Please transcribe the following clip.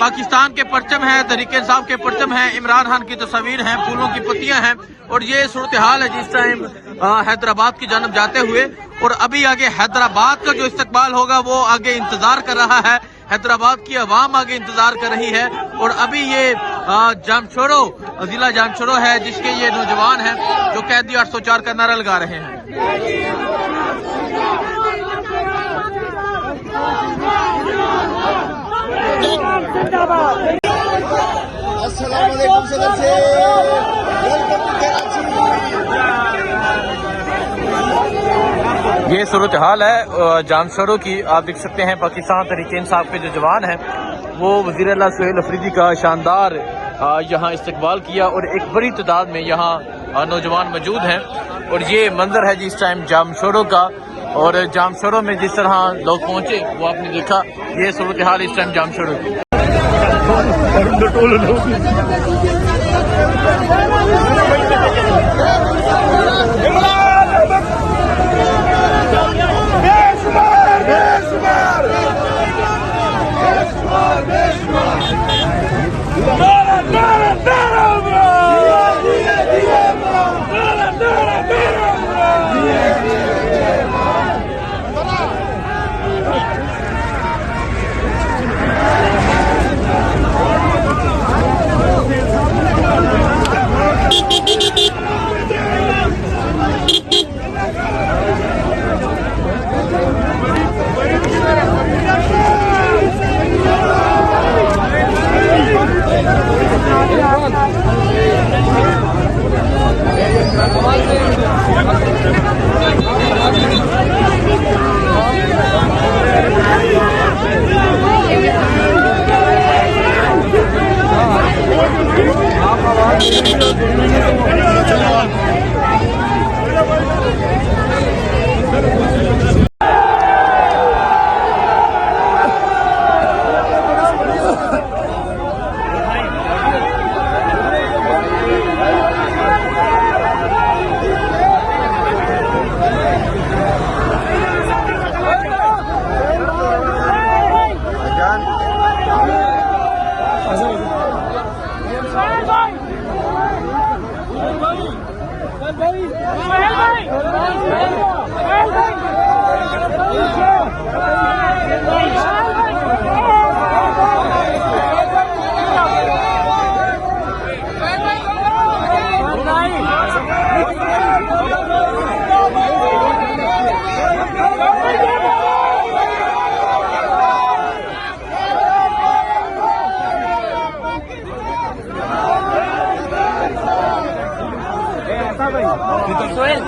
पाकिस्तान के परचम है, तहरीक इंसाफ के परचम है, इमरान खान की तस्वीर हैं, फूलों की पत्तियां हैं और ये सूरत हाल है जिस टाइम हैदराबाद की जानब जाते हुए। और अभी आगे हैदराबाद का जो इस्तकबाल होगा वो आगे इंतजार कर रहा है, हैदराबाद की आवाम आगे इंतजार कर रही है। और अभी ये जामशोरो जिला जामशोरो है जिसके ये नौजवान हैं जो कैदी 804 का नारा लगा रहे हैं। अस्सलाम वालेकुम सदर से वेलकम टू कराची। ये सूरत हाल है जामशोरो की, आप देख सकते हैं पाकिस्तान तहरीक इंसाफ के जो जवान हैं वो वज़ीर आला सुहेल अफरीदी का शानदार यहाँ इस्तकबाल किया और एक बड़ी तादाद में यहाँ नौजवान मौजूद हैं। और ये मंजर है जिस टाइम जामशोरो का, और जामशोरो में जिस तरह लोग पहुंचे वो आपने देखा। ये सूरत हाल इस टाइम जामशोरो की। Soel